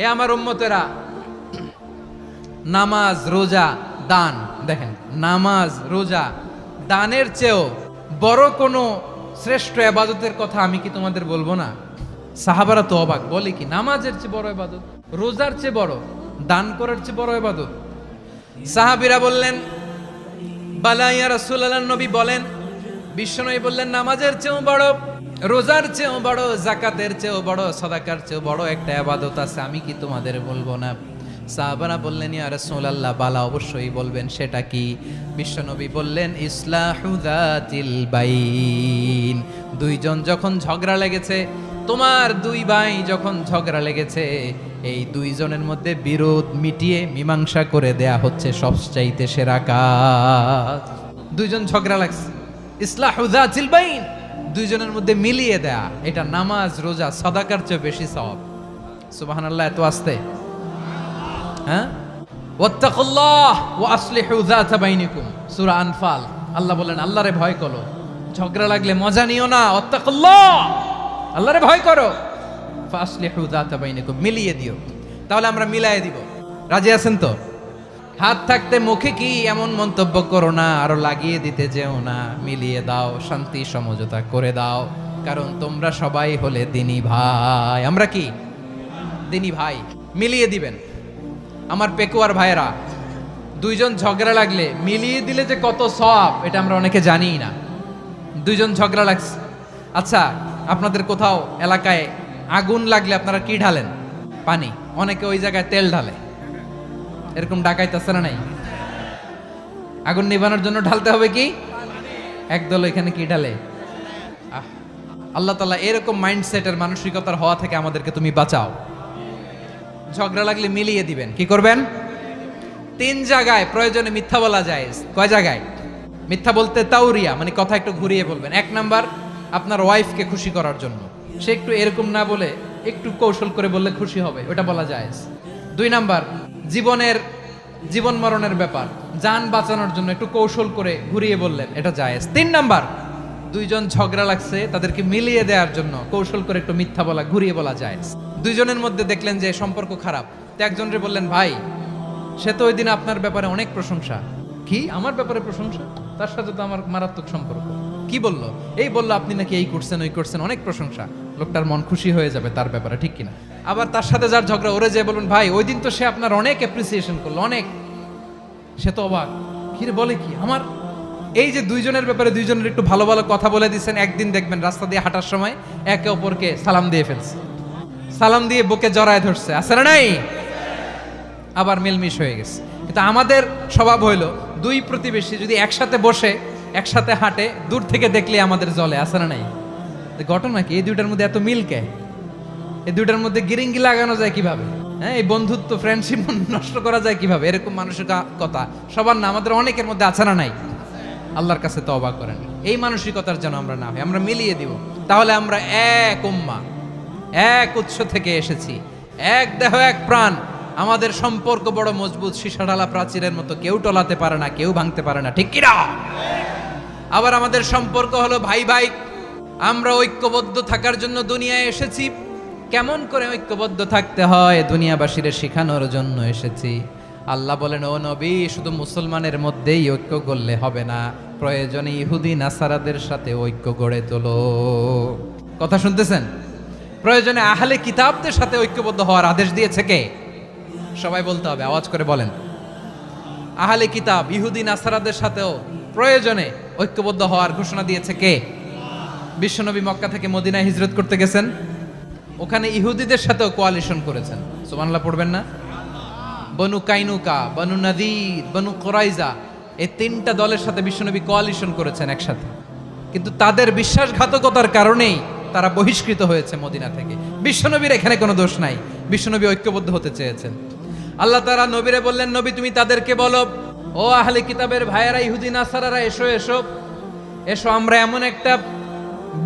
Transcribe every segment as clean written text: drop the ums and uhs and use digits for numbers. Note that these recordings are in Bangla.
হে আমার উম্মতেরা, নামাজ, রোজা, দান, দেখেন নামাজ, রোজা, দানের চেয়েও বড় কোনো শ্রেষ্ঠ ইবাদতের কথা আমি কি তোমাদের বলবো না? সাহাবারা তো অবাক, বলে কি নামাজের চেয়ে বড় ইবাদত, রোজার চেয়ে বড়, দান করার চেয়ে বড় ইবাদত? সাহাবীরা বললেন, বালা ইয়া রাসূলুল্লাহ, নবী বলেন। বিশ্বনবী বললেন, নামাজের চেয়েও বড়, রোজার চেয়েও বড়, যাকাতের চেয়েও বড়, সাদাকার চেয়েও বড় একটা ইবাদত আছে, আমি কি তোমাদের বলবো না? সাহাবারা বললেন, ইয়া রাসূলুল্লাহ, বালা, অবশ্যই বলবেন, সেটা কি? বিশ্বনবী বললেন, ইসলাহু যাতিল বাইন। দুইজন যখন ঝগড়া লেগেছে, তোমার দুই ভাই যখন ঝগড়া লেগেছে, এই দুইজনের মধ্যে বিরোধ মিটিয়ে মীমাংসা করে দেয়া হচ্ছে সবচাইতে সেরা কাজ। দুইজন ঝগড়া লাগছে, ইসলাহু যাতিল বাইন, দুইজনের মধ্যে মিলিয়ে দেয়া, এটা নামাজ, রোজা, সাদাকার চেয়ে বেশি সওয়াব। সুবহানাল্লাহ, এত আস্তে, হ্যাঁ? ওয়াত্তাকুল্লাহ ওয়া আসলিহু যাতা বাইনিকুম, সূরা আনফাল। আল্লাহ বলেন, আল্লাহরে ভয় করো, ঝগড়া লাগলে মজা নিও না, ওয়াত্তাকুল্লাহ, আল্লাহরে ভয় করো, ফাসলিহু যাতা বাইনিকুম, মিলিয়ে দিও। তাহলে আমরা মিলায়ে দিব, রাজি আছেন তো? হাত থাকতে মুখে কি এমন মন্তব্য করো না, আরো লাগিয়ে দিতে যেও না, মিলিয়ে দাও, শান্তি সমঝোতা করে দাও, কারণ তোমরা সবাই হলে দিনী ভাই। আমরা কি দিনী ভাই? মিলিয়ে দিবেন। আমার পেকুয়ার ভাইয়েরা, দুইজন ঝগড়া লাগলে মিলিয়ে দিলে যে কত সওয়াব, এটা আমরা অনেকে জানিই না। দুইজন ঝগড়া লাগছে, আচ্ছা আপনাদের কোথাও এলাকায় আগুন লাগলে আপনারা কি ঢালেন? পানি। অনেকে ওই জায়গায় তেল ঢালে, এরকম ডাকাইতেছে না? নাই, আগুন নিভানোর জন্য ঢালতে হবে কি? একদল এখানে কি ঢালে? আল্লাহ তাআলা এরকম মাইন্ডসেটের, মানসিকতার হওয়া থেকে আমাদেরকে তুমি বাঁচাও। ঝগড়া লাগলে মিলিয়ে দিবেন। কি করবেন? 3 জায়গায় প্রয়োজনে মিথ্যা বলা যায়। কয় জায়গায় মিথ্যা বলতে? তাওরিয়া, মানে কথা একটু ঘুরিয়ে বলবেন। 1 নাম্বার, আপনার ওয়াইফকে খুশি করার জন্য, সে একটু এরকম না বলে একটু কৌশল করে বললে খুশি হবে, ওটা বলা যায়। 2 নাম্বার, জীবন মরণের ব্যাপার, জান বাঁচানোর জন্য একটু কৌশল করে ঘুরিয়ে বললেন, এটা জায়েজ। 3 নাম্বার, দুইজন ঝগড়া লাগছে, তাদেরকে মিলিয়ে দেওয়ার জন্য কৌশল করে একটু মিথ্যা বলা, ঘুরিয়ে বলা জায়েজ। দুইজনের মধ্যে দেখলেন যে সম্পর্ক খারাপ, তো একজনরে বললেন, ভাই সে তো ওই দিন আপনার ব্যাপারে অনেক প্রশংসা। কি আমার ব্যাপারে প্রশংসা? তার সাথে তো আমার মারাত্মক সম্পর্ক। কি বললো? এই বললো আপনি নাকি এই করছেন, ওই করছেন, অনেক প্রশংসা। লোকটার মন খুশি হয়ে যাবে তার ব্যাপারে, ঠিক কিনা? আবার তার সাথে যার ঝগড়া, ওরে যে বলুন, ভাই ওই দিন তো সে আপনার অনেক অ্যাপ্রিসিয়েশন করলো, অনেক। সে তো অবাক, কি রে বলে কি আমার? এই যে দুইজনের ব্যাপারে দুইজনের একটু ভালো ভালো কথা বলে দিচ্ছেন, একদিন দেখবেন রাস্তা দিয়ে হাঁটার সময় একে অপরকে সালাম দিয়ে ফেলছে, সালাম দিয়ে বুকে জড়ায় ধরছে, আছে না নাই? আবার মিলমিশ হয়ে গেছে। কিন্তু আমাদের স্বভাব হইলো, দুই প্রতিবেশী যদি একসাথে বসে একসাথে হাঁটে, দূর থেকে দেখলে আমাদের জলে, আছে না নাই? ঘটনা কি? এই দুইটার মধ্যে এত মিল কে? এই দুইটার মধ্যে গিরিঙ্গি লাগানো যায় কিভাবে? হ্যাঁ, এই বন্ধুত্ব, ফ্রেন্ডশিপ নষ্ট করা যায় কিভাবে? এরকম মানসিকতা সবার না, আমাদের অনেকের মধ্যে আছে না নাই? আল্লাহর কাছে তওবা করেন, এই মানসিকতার যেন আমরা না হই, আমরা মিলিয়ে দিব। তাহলে আমরা এক উম্মাহ, এক উৎস থেকে এসেছি, এক দেহ, এক প্রাণ। আমাদের সম্পর্ক বড় মজবুত, সীসাঢালা প্রাচীরের মতো, কেউ টলাতে পারে না, কেউ ভাঙতে পারে না, ঠিক কিনা? আবার আমাদের সম্পর্ক হলো ভাই ভাই। আমরা ঐক্যবদ্ধ থাকার জন্য দুনিয়ায় এসেছি। কেমন করে ঐক্যবদ্ধ থাকতে হয় দুনিয়াবাসীরে শেখানোর জন্য এসেছি। আল্লাহ বলেন, ও নবী, শুধু মুসলমানের মধ্যেই ঐক্য করলে হবে না, প্রয়োজনে ইহুদি নাসারাদের সাথে ঐক্য গড়ে তোলো। কথা শুনতেছেন? প্রয়োজনে আহলে কিতাবদের সাথে ঐক্যবদ্ধ হওয়ার আদেশ দিয়েছে কে? সবাই বলতে হবে, আওয়াজ করে বলেন। আহলে কিতাব, ইহুদি নাসারাদের সাথেও প্রয়োজনে ঐক্যবদ্ধ হওয়ার ঘোষণা দিয়েছে কে? বিশ্বনবী মক্কা থেকে মদিনায় হিজরত করতে গেছেন, ওখানে ইহুদিদের সাথেও কোয়ালিশন করেছেন। সুবহানাল্লাহ পড়বেন না? বনু কাইনুকা, বনু নাদির, বনু কুরাইজা, এই 3টা দলের সাথে বিশ্বনবী কোয়ালিশন করেছেন একসাথে। কিন্তু তাদের বিশ্বাসঘাতকতার কারণেই তারা বহিষ্কৃত হয়েছে মদিনা থেকে। বিশ্বনবীর এখানে কোনো দোষ নাই, বিশ্বনবী ঐক্যবদ্ধ হতে চেয়েছেন। আল্লাহ তাআলা নবীরে বললেন, নবী তুমি তাদেরকে বলো, ও আহলে কিতাবের ভাইয়েরা, ইহুদি নাসারারা, এসো এসো এসো, আমরা এমন একটা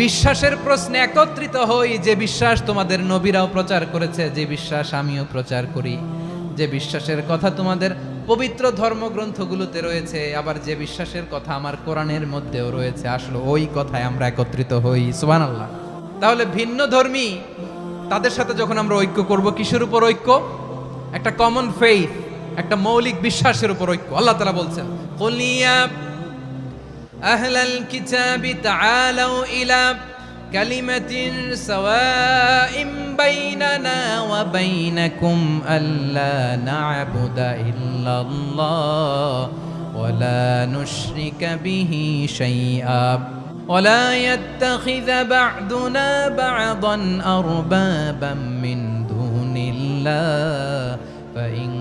বিশ্বাসের প্রশ্নে একত্রিত হই, যে বিশ্বাস তোমাদের নবীরাও প্রচার করেছে, যে বিশ্বাস আমিও প্রচার করি, যে বিশ্বাসের কথা তোমাদের পবিত্র ধর্মগ্রন্থগুলোতে রয়েছে, আবার যে বিশ্বাসের কথা আমার কোরআনের মধ্যেও রয়েছে, আসলে ওই কথায় আমরা একত্রিত হই। সুবহানাল্লাহ। তাহলে ভিন্ন ধর্মী তাদের সাথে যখন আমরা ঐক্য করব, কিসের উপর ঐক্য? একটা কমন ফেইথ, একটা মৌলিক বিশ্বাসের উপর ঐক্য। আল্লাহ তাআলা বলছেন, কুল ইয়া আহলাল কিতাবি তাআলাউ ইলা কালিমাতিন সাওয়াইম বাইনানা ওয়া বাইনাকুম আল্লা না'বুদা ইল্লাল্লাহ ওয়া লা নুশরিকা বিহি শাইআ ওয়া লা ইয়াত্তাখিযা বা'দুনা বা'দান আরবাবাম মিন দুনিল্লাহ ফাইন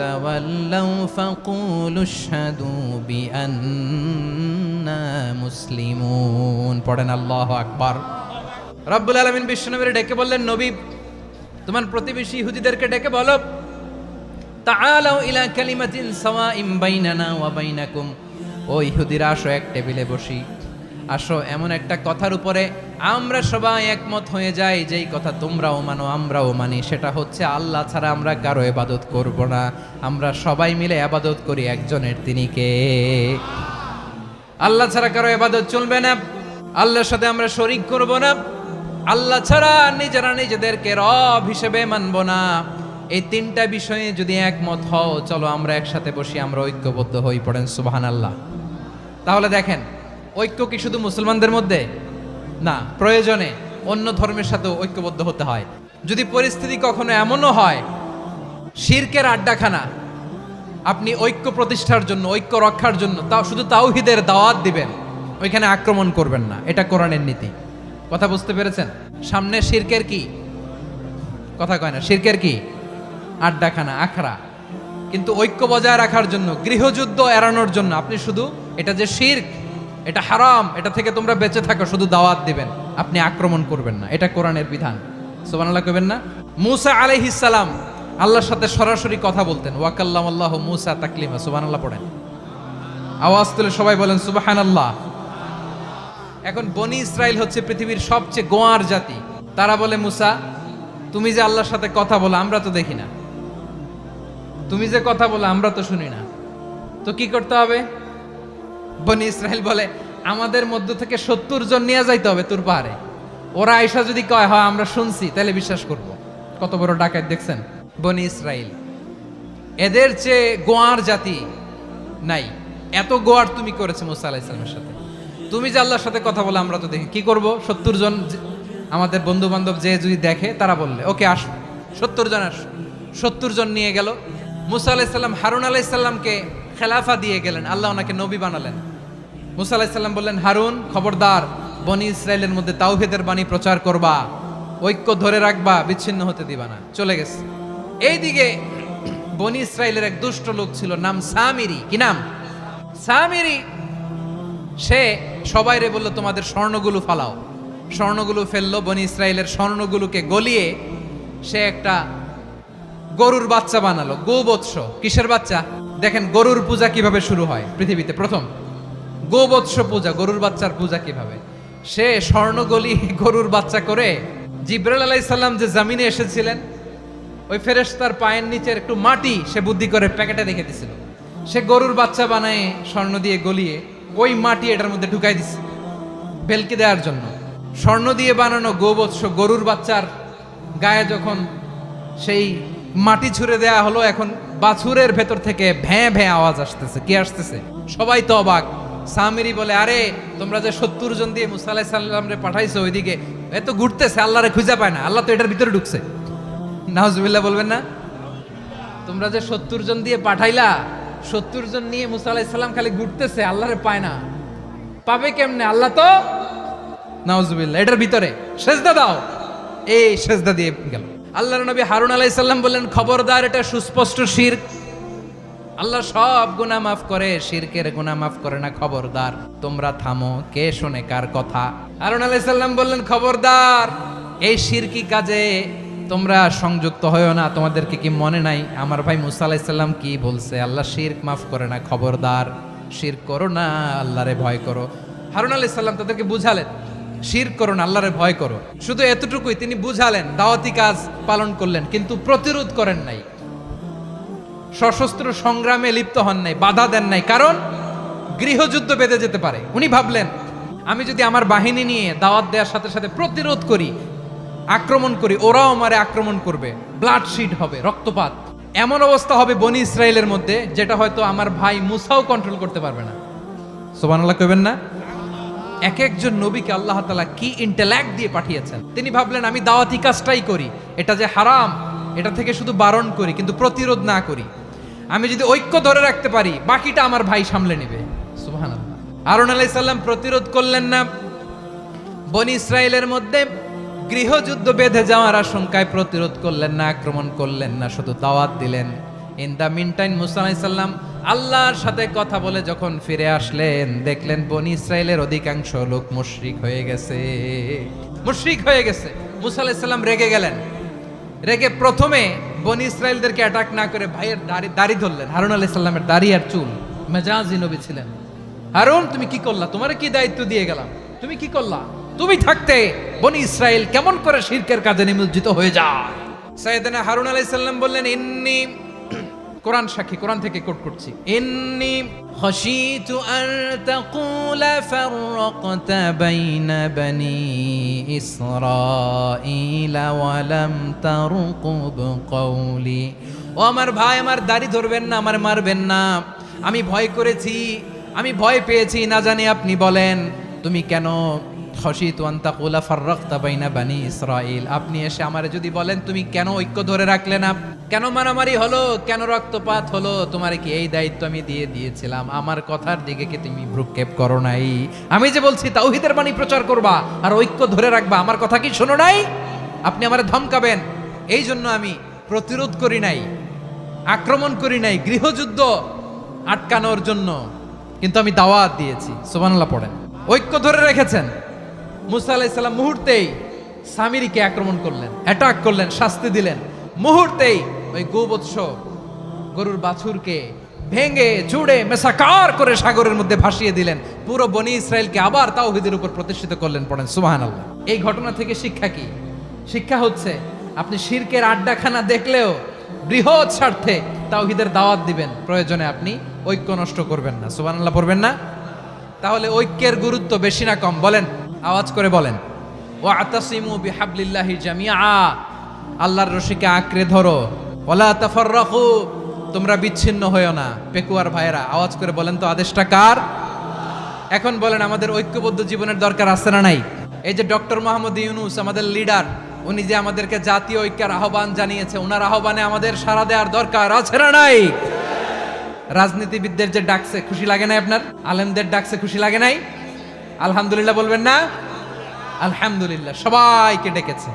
তাওয়াল্লাউ ফাকুলু আশহাদু বিআন্না মুসলিমুন। পড়েন আল্লাহু আকবার। রব্বুল আলামিন বিশ্বনবীর ডেকে বললেন, নবী তোমার প্রতিবেশী ইহুদিদেরকে ডেকে বলো, তাআলাউ ইলা কালিমাতিন সাওয়াইম বাইনানা ওয়া বাইনাকুম, ও ইহুদিরা আসো এক টেবিলে বসি, আসো এমন একটা কথার উপরে আমরা সবাই একমত হয়ে যাই, যেই কথা তোমরাও মানো আমরাও মানি, সেটা হচ্ছে আল্লাহ ছাড়া আমরা কারো ইবাদত করব না, আমরা সবাই মিলে ইবাদত করি একজনের, তিনি কে? আল্লাহ ছাড়া কারো ইবাদত চলবে না, আল্লাহর সাথে আমরা শরীক করব না, আল্লাহ ছাড়া নিজেরা নিজেদেরকে রব হিসেবে মানব না। এই তিনটা বিষয়ে যদি একমত হও, চলো আমরা একসাথে বসি, আমরা ঐক্যবদ্ধ হই। পড়েন সুবহানাল্লাহ। তাহলে দেখেন, ঐক্য কি শুধু মুসলমানদের মধ্যে না, প্রয়োজনে অন্য ধর্মের সাথে ঐক্যবদ্ধ হতে হয়। যদি পরিস্থিতি কখনো এমনও হয় শিরকের আড্ডাখানা, আপনি ঐক্য প্রতিষ্ঠার জন্য, ঐক্য রক্ষার জন্য তাও শুধু তাওহীদের দাওয়াত দিবেন, ওইখানে আক্রমণ করবেন না, এটা কোরআনের নীতি। কথা বুঝতে পেরেছেন? সামনে শিরকের কি কথা কয় না, শিরকের কি আড্ডাখানা, আখড়া। কিন্তু ঐক্য বজায় রাখার জন্য, গৃহযুদ্ধ এড়ানোর জন্য আপনি শুধু এটা যে শিরক, এটা হারাম, এটা থেকে তোমরা বেঁচে থাকো, শুধু দাওয়াত দিবেন, আপনি আক্রমণ করবেন না, এটা কোরআনের বিধান। সুবহানাল্লাহ কইবেন না? মূসা আলাইহিস সালাম আল্লাহর সাথে সরাসরি কথা বলতেন, ওয়া কাল্লামাল্লাহু মূসা তাকলিমা। সুবহানাল্লাহ পড়েন, আওয়াজ তুলে সবাই বলেন সুবহানাল্লাহ। এখন বনি ইসরাইল হচ্ছে পৃথিবীর সবচেয়ে গোয়ার জাতি। তারা বলে, মূসা তুমি যে আল্লাহর সাথে কথা বলো আমরা তো দেখি না, তুমি যে কথা বলো আমরা তো শুনি না, তো কি করতে হবে? বনি ইসরাইল বলে, আমাদের মধ্য থেকে 70 জন নিয়ে যাইতে হবে তুর পাহাড়ে, ওরা আয়েশা যদি কয় হয় আমরা শুনছি তাহলে বিশ্বাস করব। কত বড় ডাকাত দেখছেন বনি ইসরাইল। এদের চেয়ে গোয়ার জাতি নাই। এত গোয়ার তুমি করেছে মুসা আলাইহিস সালামের সাথে, তুমি যে আল্লাহর সাথে কথা বলে আমরা তো দেখি, কি করব? 70 জন আমাদের বন্ধু বান্ধব যে যদি দেখে, তারা বললে ওকে আসো, 70 জন আসো। 70 জন নিয়ে গেল। মুসা আলাইহিস সালাম হারুন আলাইহিস সালামকে খেলাফা দিয়ে গেলেন, আল্লাহ ওনাকে নবী বানালেন। মুসা আলাইহিস সালাম বললেন, হারুন খবরদার, বনি ইসরাইলের মধ্যে তাওহীদের বাণী প্রচার করবা, ঐক্য ধরে রাখবা, বিচ্ছিন্ন হতে দিবা না। চলে গেছে। এইদিকে বনি ইসরাইলের এক দুষ্ট লোক ছিল, নাম সামিরি। কি নাম? সামিরি। সে সবাইরে বলল, তোমাদের স্বর্ণগুলো ফালাও। স্বর্ণগুলো ফেললো, বনি ইসরাইলের স্বর্ণগুলোকে গলিয়ে সে একটা গরুর বাচ্চা বানালো, গোবৎস। কিসের বাচ্চা? দেখেন গরুর পূজা কিভাবে শুরু হয় পৃথিবীতে প্রথম, গোবৎস পূজা, গরুর বাচ্চার পূজা কিভাবে। সে স্বর্ণ গলি গরুর বাচ্চা করে, জিবরাইল আলাইহিস সালাম যে জমিনে এসেছিলেন, ওই ফেরেশতার পায়ের নিচের একটু মাটি সে বুদ্ধি করে প্যাকেটে রেখে দিছিল। সে গরুর বাচ্চা বানায় স্বর্ণ দিয়ে গলিয়ে ওই মাটি এটার মধ্যে ঢুকাই দিছে ভেলকে দেওয়ার জন্য। স্বর্ণ দিয়ে বানানো গোবৎস গরুর বাচ্চার গায়ে যখন সেই মাটি ছুঁড়ে দেয়া হলো, এখন বাছুরের ভেতর থেকে ভ্যাঁ ভ্যাঁ আওয়াজ আসতেছে। কি আসতেছে? সবাই তো অবাক। সামিরি বলে, আরে তোমরা যে 70 জন দিয়ে মুসা আলাইহিস সালাম রে পাঠাইছো, ওইদিকে এত ঘুরতেছে, আল্লাহরে খুঁজে পায় না, আল্লাহ তো এটার ভিতরে ঢুকছে। নাউজুবিল্লাহ বলবেন না? তোমরা যে 70 জন দিয়ে পাঠাইলা, 70 জন নিয়ে মুসা আলাইহিস সালাম খালি ঘুরতেছে, আল্লাহরে পায় না। পাবে কেমনে? আল্লাহ তো, নাউজুবিল্লাহ, এটার ভিতরে সেজদা দাও। এই সেজদা দিয়ে গেল। আল্লাহর নবী হারুন আলাইহিস সালাম বললেন, খবরদার, এটা সুস্পষ্ট শিরক। আল্লাহ সব গুনাহ মাফ করে, শিরকের গুনাহ মাফ করে না, খবরদার তোমরা থামো। কে শোনে কার কথা? হারুন আলাইহিস সালাম বললেন, খবরদার, এই শিরকি কাজে তোমরা সংযুক্ত হয়ো না। তোমাদেরকে কি মনে নাই আমার ভাই মুসা আলাইহিস সালাম কি বলছে? আল্লাহ শিরক মাফ করে না, খবরদার শিরক করো না, আল্লাহরে ভয় করো। হারুন আলাইহিস সালাম তাদেরকে বুঝালেন, শিরক করো না, আল্লাহরে ভয় করো। শুধু এতটুকুই তিনি বুঝালেন, দাওয়াতি কাজ পালন করলেন, কিন্তু প্রতিরোধ করেন নাই, সশস্ত্র সংগ্রামে লিপ্ত হন নাই, বাধা দেন নাই, কারণ গৃহযুদ্ধ বেঁধে যেতে পারে। উনি ভাবলেন, আমি যদি আমার বাহিনী নিয়ে দাওয়াত দেওয়ার সাথে সাথে প্রতিরোধ করি, আক্রমণ করি, ওরাও আমারে আক্রমণ করবে, ব্লাডশিট হবে, রক্তপাত। এমন অবস্থা হবে বনি ইসরায়েলের মধ্যে যেটা হয়তো আমার ভাই মুসাও কন্ট্রোল করতে পারবে না। সুবহানাল্লাহ কইবেন না? এক একজন নবীকে আল্লাহ তাআলা কি ইন্টেলেক্ট দিয়ে পাঠিয়েছেন। তিনি ভাবলেন আমি দাওয়াতি কাজটাই করি, এটা যে হারাম এটা থেকে শুধু বারণ করি কিন্তু প্রতিরোধ না করি। আমি যদি ঐক্য ধরে রাখতে পারি বাকিটা আমার ভাই সামলে নেবে। সুবহানাল্লাহ। হারুন আলাইহিস সালাম প্রতিরোধ করলেন না, বনি ইসরায়েলের মধ্যে গৃহযুদ্ধ বেঁধে যাওয়ার আশঙ্কায় প্রতিরোধ করলেন না, আক্রমণ করলেন না, শুধু দাওয়াত দিলেন। ইন দা মিন টাইম মুসা আলাইহিস সালাম আল্লাহর সাথে কথা বলে যখন ফিরে আসলেন, দেখলেন বনি ইসরায়েলের অধিকাংশ লোক মুশরিক হয়ে গেছে, মুশরিক হয়ে গেছে। মুসা আলাইহিস সালাম রেগে গেলেন। রেগে প্রথমে বনি ইসরায়েলদেরকে অ্যাটাক না করে ভাইয়ের দাড়ি ধরলেন। হারুন আলাইহিস সালামের দাড়ি আর চুল, মেজাজি নবী ছিলেন। হারুন তুমি কি করলা? তোমার কি দায়িত্ব দিয়ে গেলাম, তুমি কি করলা? তুমি থাকতে বনি ইসরায়েল কেমন করে শিরকের কাজে নিমজ্জিত হয়ে যায়? সাইয়েদনা হারুন আলাইহিস সালাম বললেন, ইন্নী, কোরআন সাক্ষী, কোরআন থেকে কোট করছি, ইন্নী খাশিতু আন তাকুলা ফাররাকতা বাইনা বনি ইসরাঈলা ওয়া লাম তারকুব কওলি। ও আমার ভাই, আমার দাড়ি ধরবেন না, আমার মারবেন না। আমি ভয় করেছি, আমি ভয় পেয়েছি, না জানি আপনি বলেন তুমি কেন খাশিতু আন তাকুলা ফাররাকতা বাইনা বনি ইসরাঈল, আপনি এসে আমারে যদি বলেন তুমি কেন ঐক্য ধরে রাখলে না, কেন মারামারি হলো, কেন রক্তপাত হলো, তোমারে কি এই দায়িত্ব আমি দিয়ে দিয়েছিলাম? আমার কথার দিকে কি তুমি ভ্রুক্ষেপ করো নাই? আমি যে বলছি তাওহীদের বাণী প্রচার করবা আর ঐক্য ধরে রাখবা, আমার কথা কি শোনো নাই? আপনি আমারে ধমকাবেন, এই জন্য আমি প্রতিরোধ করি নাই, আক্রমণ করি নাই, গৃহযুদ্ধ আটকানোর জন্য কিন্তু আমি দাওয়াত দিয়েছি। সুবহানাল্লাহ পড়েন। ঐক্য ধরে রেখেছেন। মুসা আলাইহিস সালাম মুহূর্তেই সামিরীকে আক্রমণ করলেন, অ্যাটাক করলেন, শাস্তি দিলেন। মুহূর্তেই ওই গোবৎস গরুর বাছুরকে ভেঙে চুড়ে মেসাকার করে সাগরের মধ্যে ভাসিয়ে দিলেন। পুরো বনি ইসরায়েলকে আবার তাওহীদের উপর প্রতিষ্ঠিত করলেন। পড়েন সুবহানাল্লাহ। এই ঘটনা থেকে শিক্ষা কি? শিক্ষা হচ্ছে আপনি শিরকের আড্ডাখানা দেখলেও বৃহৎ স্বার্থে তাওহীদের দাওয়াত দিবেন, প্রয়োজনে আপনি ঐক্য নষ্ট করবেন না। সুবহানাল্লাহ পড়বেন না? তাহলে ঐক্যের গুরুত্ব বেশি না কম? বলেন, আওয়াজ করে বলেন। ওয়াতাসিমু বিহাবলিল্লাহি জামিআ, আল্লাহর রশিকে আঁকড়ে ধরো। ওয়ালা তাফাররাকু, তোমরা বিচ্ছিন্ন হয়ো না। পেকুয়ার ভাইরা আওয়াজ করে বলেন তো আদেশটা কার? এখন বলেন আমাদের ঐক্যবদ্ধ জীবনের দরকার আছে না নাই? এই যে ডক্টর মোহাম্মদ ইউনূস আমাদের লিডার, উনি যে আমাদেরকে জাতীয় ঐক্যের আহ্বান জানিয়েছে, ওনার আহ্বানে আমাদের সাড়া দেওয়ার দরকার আছে না নাই? রাজনীতিবিদদের যে ডাকছে খুশি লাগে নাই আপনার? আলেমদের ডাকছে খুশি লাগে নাই? আলহামদুলিল্লাহ বলবেন না? আলহামদুলিল্লাহ, সবাইকে ডেকেছে,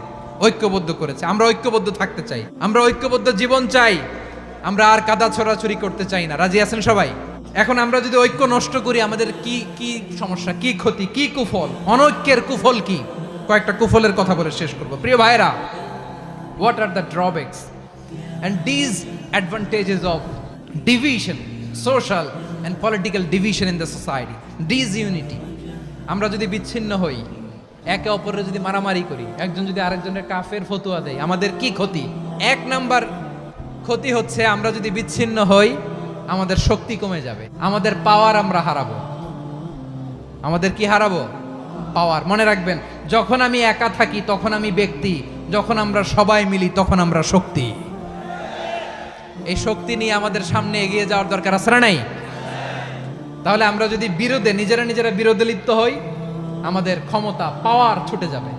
ঐক্যবদ্ধ করেছে। আমরা ঐক্যবদ্ধ থাকতে চাই, আমরা ঐক্যবদ্ধ জীবন চাই, আমরা আর কাদা ছড়াছড়ি করতে চাই না। রাজি আছেন সবাই? এখন আমরা যদি ঐক্য নষ্ট করি আমাদের কি কি সমস্যা, কি ক্ষতি, কি কুফল? অনৈক্যের কুফল কি? কয়েকটা কুফলের কথা বলে শেষ করব। প্রিয় ভাইরা, what are the drawbacks and disadvantages of division, social and political division in the society, disunity? আমরা যদি বিচ্ছিন্ন হই, একে অপরের যদি মারামারি করি, একজন যদি আরেকজনের কাফের ফতোয়া দেয়, আমাদের কি ক্ষতি? এক নাম্বার ক্ষতি হচ্ছে আমরা যদি বিচ্ছিন্ন হই আমাদের শক্তি কমে যাবে, আমাদের পাওয়ার আমরা হারাবো। আমাদের কি হারাবো? পাওয়ার। মনে রাখবেন, যখন আমি একা থাকি তখন আমি ব্যক্তি, যখন আমরা সবাই মিলি তখন আমরা শক্তি। এই শক্তি নিয়ে আমাদের সামনে এগিয়ে যাওয়ার দরকার আছে না নাই? তাহলে আমরা যদি নিজেরা বিরোধে লিপ্ত হই, আমাদের ক্ষমতা, পাওয়ার ছুটে যাবে।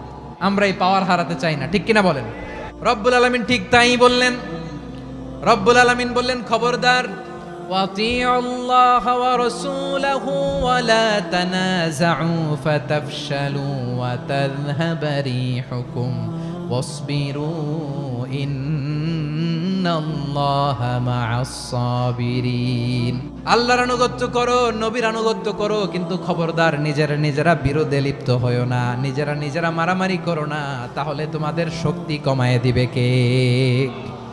আমরা এই পাওয়ার হারাতে চাই না, ঠিক কিনা বলেন? রব্বুল আলামিন ঠিক তাই বললেন। রব্বুল আলামিন বললেন, খবরদার, ওয়াতিউল্লাহ ওয়া রাসূলাহু ওয়া লা তানাযাউ ফাতাফশালু ওয়া তাযহাবা রিহুকুম ওয়াসবিরু ইন্নাল্লাহা মা'আস সাবিরিন। আল্লাহর আনুগত্য করো, নবীর আনুগত্য করো, কিন্তু খবরদার নিজেরা বিরোধে লিপ্ত হয়ো না, নিজেরা মারামারি করো না, তাহলে তোমাদের শক্তি কমায় দিবে কে?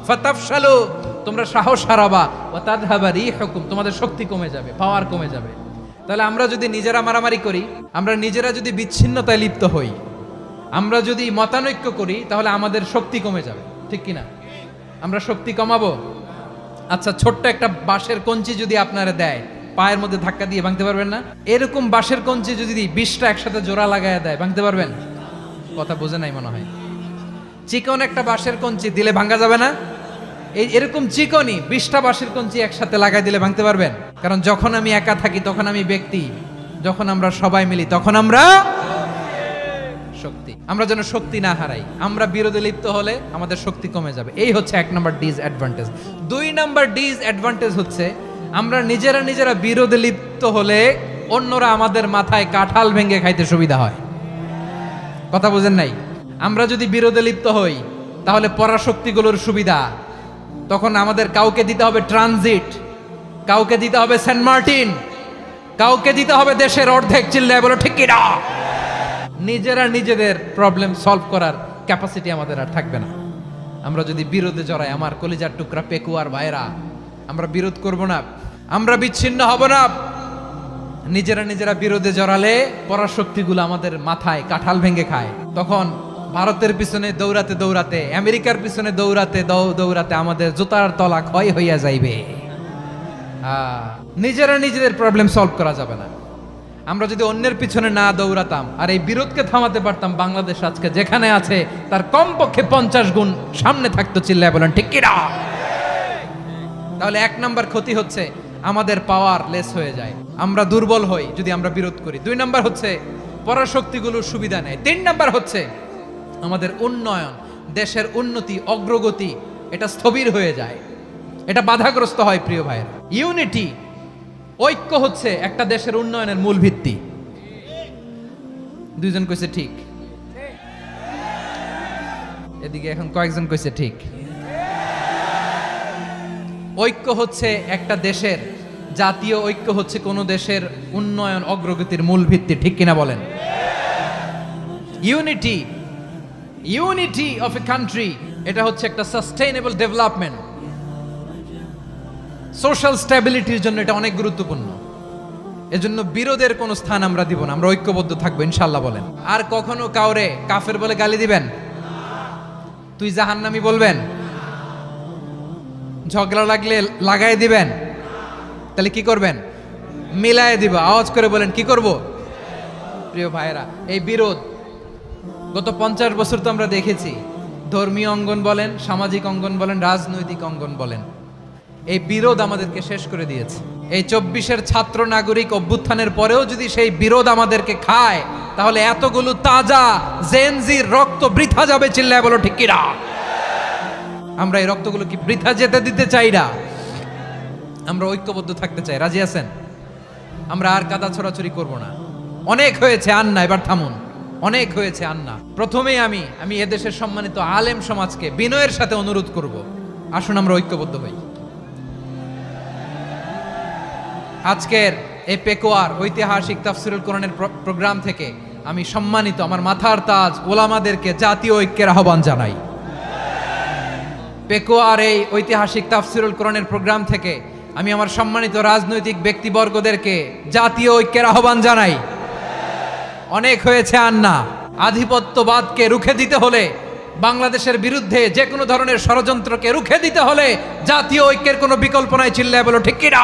ফাতাফশালু, তোমরা সাহস হারাবা, ওয়া তাযহাবা রিহুকুম, তোমাদের শক্তি কমে যাবে, পাওয়ার কমে যাবে। তাহলে আমরা যদি নিজেরা মারামারি করি, আমরা নিজেরা যদি বিচ্ছিন্নতায় লিপ্ত হই, আমরা যদি মতানৈক্য করি, তাহলে আমাদের শক্তি কমে যাবে, ঠিক কিনা? আমরা শক্তি কমাবো। আচ্ছা, ছোট্ট একটা বাঁশের কঞ্চি যদি আপনারা দেয়, পায়ের মধ্যে ধাক্কা দিয়ে ভাঙতে পারবেন না? এরকম বাঁশের কঞ্চি যদি 20টা একসাথে জোড়া লাগায় দেয়, ভাঙতে পারবেন? কথা বোঝে নাই মনে হয়। চিকন একটা বাঁশের কঞ্চি দিলে ভাঙা যাবে না? এরকম চিকনই 20টা বাঁশের কঞ্চি একসাথে লাগাই দিলে ভাঙতে পারবেন? কারণ যখন আমি একা থাকি তখন আমি ব্যক্তি, যখন আমরা সবাই মিলি তখন আমরা শক্তি। আমরা যেন শক্তি না হারাই। আমরা বিরোধে লিপ্ত হলে আমাদের শক্তি কমে যাবে। এই হচ্ছে 1 নম্বর ডিসঅ্যাডভান্টেজ। 2 নম্বর ডিসঅ্যাডভান্টেজ হচ্ছে আমরা নিজেরা বিরোধে লিপ্ত হলে অন্যরা আমাদের মাথায় কাঁঠাল ভেঙে খাইতে সুবিধা হয়। কথা বুঝেন নাই? আমরা যদি বিরোধে লিপ্ত হই তাহলে পরাশক্তিগুলোর সুবিধা, তখন আমাদের কাউকে দিতে হবে ট্রানজিট, কাউকে দিতে হবে সেন্ট মার্টিন, কাউকে দিতে হবে দেশের অর্ধেক। চিল্লায় বলো ঠিক কিনা? নিজেদের প্রবলেম সলভ করার ক্যাপাসিটি আমাদের আর থাকবে না। আমরা যদি বিরোধে জড়াই, আমার কলিজার টুকরা পেকুয়ার ভাইরা, আমরা বিরোধ করব না, আমরা বিচ্ছিন্ন হব না। নিজেরা বিরোধে জড়ালে পরাশক্তিগুলো আমাদের মাথায় কাঁঠাল ভেঙে খায়। তখন ভারতের পিছনে দৌড়াতে, আমেরিকার পিছনে দৌড়াতে আমাদের জুতার তলা ক্ষয় হইয়া যাইবে। নিজেদের প্রবলেম সলভ করা যাবে না। আমরা যদি অন্যের পিছনে না দৌড়াতাম আর এই বিরোধকে থামাতে পারতাম, বাংলাদেশ আজকে যেখানে আছে তার কমপক্ষে 50 গুণ সামনে থাকতো। চিল্লায় বলেন ঠিক কিনা? তাহলে 1 নাম্বার ক্ষতি হচ্ছে আমাদের পাওয়ার লেস হয়ে যায়, আমরা দুর্বল হই যদি আমরা বিরোধ করি। 2 নাম্বার হচ্ছে পরাশক্তিগুলোর সুবিধা নেয়। 3 নাম্বার হচ্ছে আমাদের উন্নয়ন, দেশের উন্নতি, অগ্রগতি এটা স্থবির হয়ে যায়, এটা বাধাগ্রস্ত হয়। প্রিয় ভাইয়েরা, ইউনিটি, ঐক্য হচ্ছে একটা দেশের উন্নয়নের মূল ভিত্তি। 2 জন কইছে ঠিক, এদিকে এখন কয়েকজন কইছে ঠিক। ঐক্য হচ্ছে একটা দেশের, জাতীয় ঐক্য হচ্ছে কোন দেশের উন্নয়ন অগ্রগতির মূল ভিত্তি। ঠিক কিনা বলেন? ইউনিটি অফ এ কান্ট্রি, এটা হচ্ছে একটা সাস্টেইনেবল ডেভেলপমেন্ট, সোশ্যাল স্ট্যাবিলিটির জন্য এটা অনেক গুরুত্বপূর্ণ। এজন্য বিরোধের কোনো স্থান আমরা দিব না, আমরা ঐক্যবদ্ধ থাকবো ইনশাআল্লাহ। বলেন, আর কখনো কাউরে কাফের বলে গালি দিবেন? তুই জাহান্নামী বলবেন? ঝগড়া লাগলে লাগাই দিবেন? তাহলে কি করবেন? মিলায় দিব। আওয়াজ করে বলেন, কি করব? প্রিয় ভাইয়েরা, এই বিরোধ গত 50 বছর তো আমরা দেখেছি। ধর্মীয় অঙ্গন বলেন, সামাজিক অঙ্গন বলেন, রাজনৈতিক অঙ্গন বলেন, এই বিরোধ আমাদেরকে শেষ করে দিয়েছে। এই 24-এর ছাত্র নাগরিক অভ্যুত্থানের পরেও যদি সেই বিরোধ আমাদেরকে খায়, তাহলে এতগুলো তাজা জেনজির রক্ত বৃথা যাবে। চিল্লায় বলো ঠিক কিনা? আমরা এই রক্তগুলো কি বৃথা যেতে দিতে চাই না? আমরা ঐক্যবদ্ধ থাকতে চাই। রাজি আছেন? আমরা আর কাদা ছড়াছড়ি করব না। অনেক হয়েছে আন্না, এবার থামুন। অনেক হয়েছে আন্না। প্রথমেই আমি এদেশের সম্মানিত আলেম সমাজকে বিনয়ের সাথে অনুরোধ করব, আসুন আমরা ঐক্যবদ্ধ হই। আজকের এই পেকুয়ার ঐতিহাসিক তাফসিরুল কোরআনের প্রোগ্রাম থেকে আমি সম্মানিত আমার মাথার তাজ ওলামাদেরকে জাতীয় ঐক্যের আহ্বান জানাই। পেকুয়ার এই ঐতিহাসিক তাফসিরুল কোরআনের প্রোগ্রাম থেকে আমি আমার সম্মানিত রাজনৈতিক ব্যক্তিবর্গদেরকে জাতীয় ঐক্যের আহ্বান জানাই। অনেক হয়েছে আন্না। আধিপত্যবাদকে রুখে দিতে হলে, বাংলাদেশের বিরুদ্ধে যে কোনো ধরনের ষড়যন্ত্রকে রুখে দিতে হলে জাতীয় ঐক্যের কোনো বিকল্প নাই। চিল্লায় বলো ঠিক কিনা?